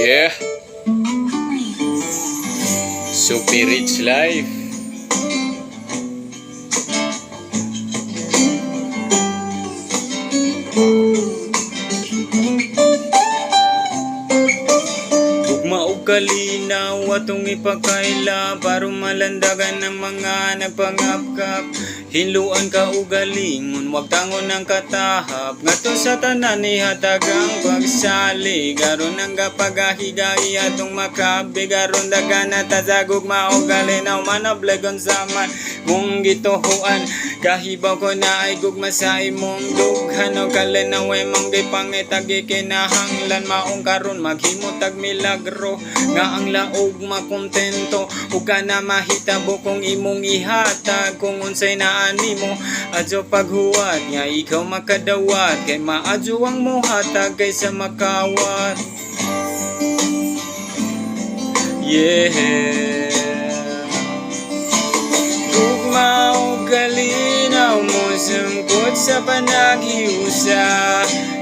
Yeah. Super Rich Life. Ugma og kalinaw atong ipakaila para malandagan ng mga nagpangapkap. Hinluan ka ugalingon, wag tangon ng katahap. Ngadto sa tanan ni hatagang pagsalig, aron ang kapagahigahi atong makabi. Aron dagan na tazagog maog kalinaw manablegon zaman mong gituhuan. Kahibaw ko na ay gugma sa imong dughan o kalinaw ay mong gipangitagi kinahanglan. Maong karon maghimo tag milagro nga ang laog makontento ug kana mahitabo kung imong ihatag kung unsay naanimo adyo paghuwat nga ikaw makadawat kay maadyo ang mohatag kaysa makawat. Yeah. Gugma o kalinaw mo sangkot sa panaghiusa,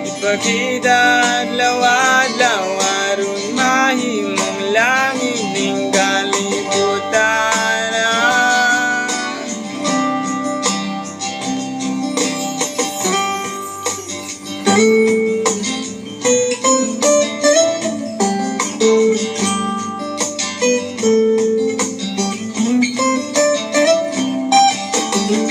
ipakita adlaw-adlaw aron mahimong langit ning kalibutan.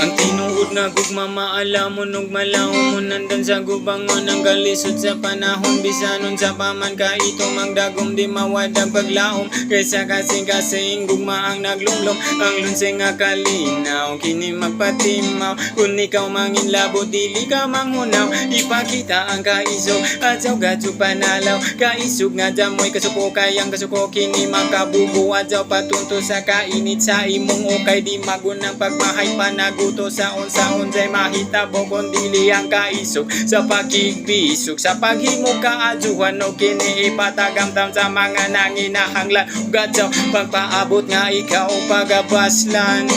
Ang tinuod na gugma maalamon ug malawon nandan sa gubangon ang kalisod sa panahon bisanon sa paman ka ito magdagom di mawadag paglaom kaysa kasing-kasing gugma ang naglumlom ang lunsay nga kalinaw kini magpatimaw kun ikaw manginlabo dili ka manghunaw ipakita ang kaisog at saw gatsug panalaw kaisog nga jamoy kasuko kayang kasuko kini makabugo at saw patunto sa kainit sa imong ukay di magunang pagmahay panaguto sa unsa-unsay mahitabo kon dili ang kaisog sa pakigbisog sa paghimo kaaduhan o kini ipatagamtam sa mga nanginahanglan ug adto pagpaabot nga ikaw pagabaslan.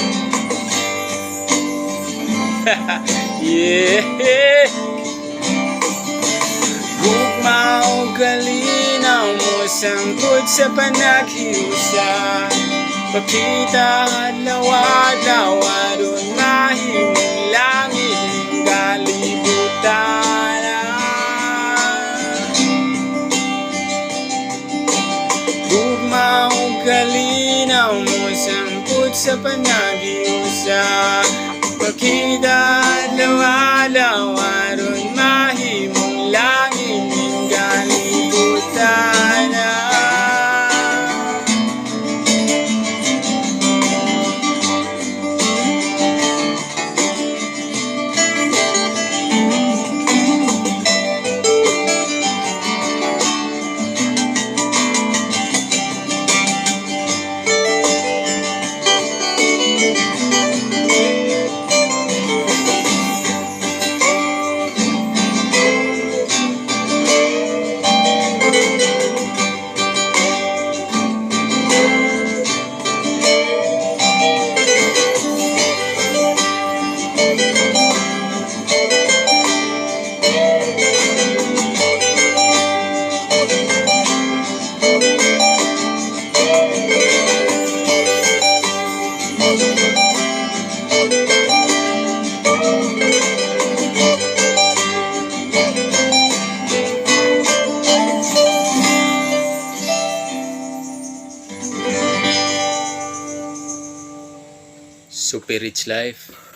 Yeah. Gugma o kalinaw mo sangkot sa panaghiusa, pakita adlaw-adlaw aron mahimong langit ning kalibutan. Gugma o kalinaw mo sangkot sa panaghiusa, pakita adlaw-adlaw aron mahimong langit ning kalibutan. Super Rich Life.